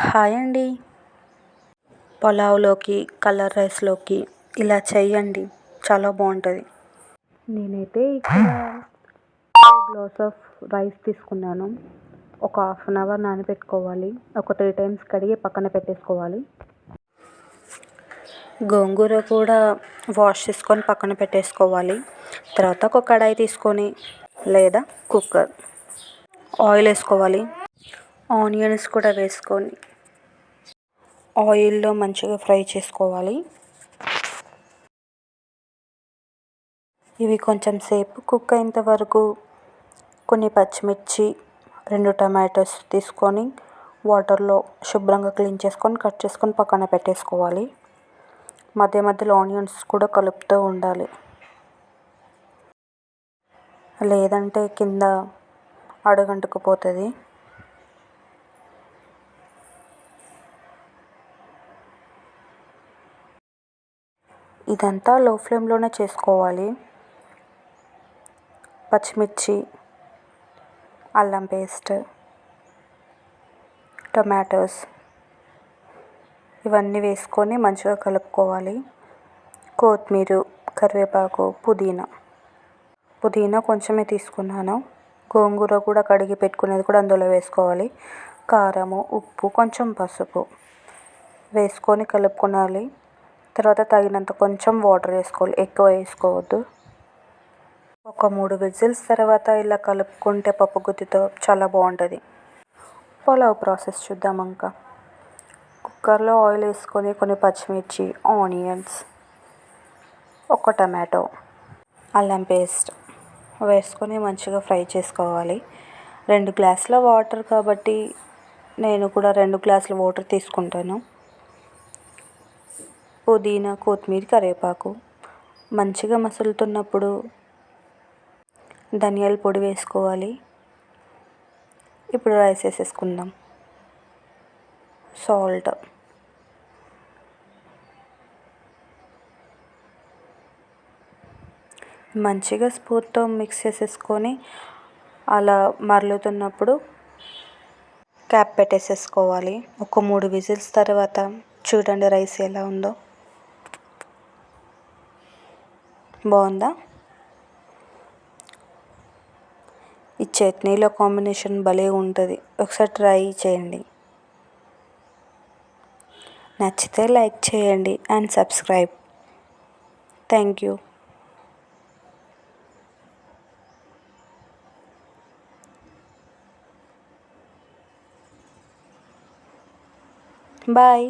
Hi అండి. పులావ్లోకి, colour రైస్లోకి ఇలా చేయండి, చాలా బాగుంటుంది. నేనైతే ఇక్కడ 5 గ్లాస్ ఆఫ్ రైస్ తీసుకున్నాను. ఒక హాఫ్ అన్ అవర్ నానబెట్టుకోవాలి. ఒక 3 టైమ్స్ కడిగి పక్కన పెట్టేసుకోవాలి. గోంగూర కూడా వాష్ చేసుకొని పక్కన పెట్టేసుకోవాలి. తర్వాత ఒక కడాయి తీసుకొని లేదా కుక్కర్, ఆయిల్ వేసుకోవాలి. ఆనియన్స్ కూడా వేసుకొని ఆయిల్లో మంచిగా ఫ్రై చేసుకోవాలి. ఇవి కొంచెం సేపు కుక్ అయ్యేంత వరకు కొన్ని పచ్చిమిర్చి, 2 టమాటోస్ తీసుకొని వాటర్లో శుభ్రంగా క్లీన్ చేసుకొని కట్ చేసుకొని పక్కన పెట్టేసుకోవాలి. మధ్య మధ్యలో ఆనియన్స్ కూడా కలుపుతూ ఉండాలి, లేదంటే కింద అడుగంటుకుపోతుంది. ఇదంతా లో ఫ్లేమ్లోనే చేసుకోవాలి. పచ్చిమిర్చి, అల్లం పేస్ట్, టమాటోస్ ఇవన్నీ వేసుకొని మంచిగా కలుపుకోవాలి. కొత్తిమీర, కరివేపాకు, పుదీనా కొంచెమే తీసుకున్నాను. గోంగూర కూడా కడిగి పెట్టుకునేది కూడా అందులో వేసుకోవాలి. కారము, ఉప్పు, కొంచెం పసుపు వేసుకొని కలుపుకోవాలి. తర్వాత తగినంత కొంచెం వాటర్ వేసుకోవాలి, ఎక్కువ వేసుకోవద్దు. ఒక 3 విజిల్స్ తర్వాత ఇలా కలుపుకుంటే పప్పు గుత్తితో చాలా బాగుంటుంది. పులావ్ ప్రాసెస్ చూద్దాం. ఇంకా కుక్కర్లో ఆయిల్ వేసుకొని కొన్ని పచ్చిమిర్చి, ఆనియన్స్, ఒక టమాటో, అల్లం పేస్ట్ వేసుకొని మంచిగా ఫ్రై చేసుకోవాలి. 2 గ్లాసుల వాటర్ కాబట్టి నేను కూడా 2 గ్లాసుల వాటర్ తీసుకుంటాను. పుదీనా, కొత్తిమీర, కరివేపాకు మంచిగా మసులుతున్నప్పుడు ధనియాల పొడి వేసుకోవాలి. ఇప్పుడు రైస్ వేసేసుకుందాం. సాల్ట్, మంచిగా స్పూన్తో మిక్స్ చేసేసుకొని అలా మరలుతున్నప్పుడు క్యాప్ పెట్టేసేసుకోవాలి. ఒక 3 విజిల్స్ తర్వాత చూడండి రైస్ ఎలా ఉందో. బాగుందా? ఈ చట్నీలో కాంబినేషన్ భలే ఉంటుంది. ఒకసారి ట్రై చేయండి. నచ్చితే లైక్ చేయండి and subscribe. Thank you. Bye.